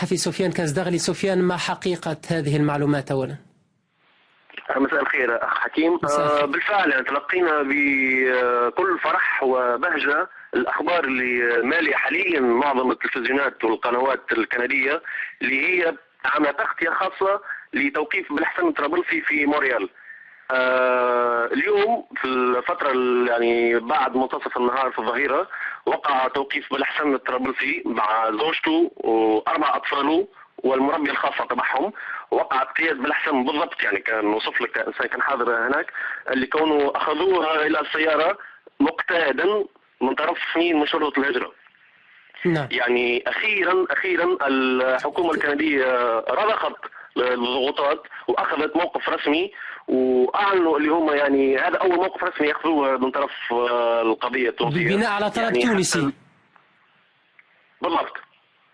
في سفيان كازدغلي. سفيان، ما حقيقة هذه المعلومات أولا؟ مساء الخير أخ حكيم. بالفعل يعني تلقينا بكل فرح وبهجة الأخبار اللي مالية حاليا معظم التلفزيونات والقنوات الكندية، اللي هي عاملة تغطية خاصة لتوقيف بلحسن طرابلسي في مونريال. اليوم في الفترة يعني بعد منتصف النهار في الظهيرة وقع توقيف بلحسن الطرابلسي مع زوجته وأربع أطفاله والمربية الخاصة تبعهم. وقعت قياد بلحسن بالضبط، يعني كان وصف لك إنسان كان حاضر هناك، اللي كانوا أخذوها إلى السيارة مقتادا من طرف مين؟ من شرطة الهجرة. نعم. يعني أخيرا الحكومة الكندية رضخت الضغوطات واخذت موقف رسمي، واعلنوا اللي هم يعني هذا اول موقف رسمي ياخذوه من طرف القضيه التونسيه بناء على طلب يعني تونسي. بالضبط.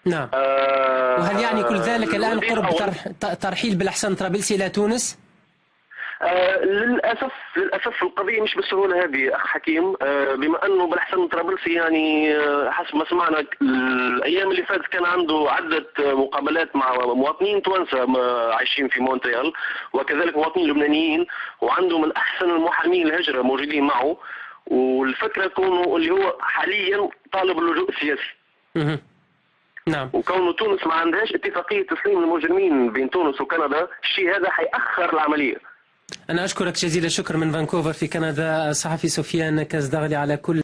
نعم. وهل يعني كل ذلك الآن قرب ترحيل بلحسن طرابلسي إلى تونس؟ للاسف القضيه مش بالسهوله هذه اخ حكيم. بما انه بلحسن طرابلسي يعني حسب ما سمعنا الايام اللي فاتت كان عنده عده مقابلات مع مواطنين توانسه عايشين في مونتريال وكذلك مواطنين لبنانيين، وعنده من احسن المحامين الهجره موجودين معه، والفكره كونه اللي هو حاليا طالب اللجوء السياسي. نعم. وكونه تونس ما عندهاش اتفاقيه تسليم المجرمين بين تونس وكندا، الشيء هذا حيأخر العمليه. أنا أشكرك جزيل الشكر من فانكوفر في كندا الصحفي سفيان كازدغلي على كل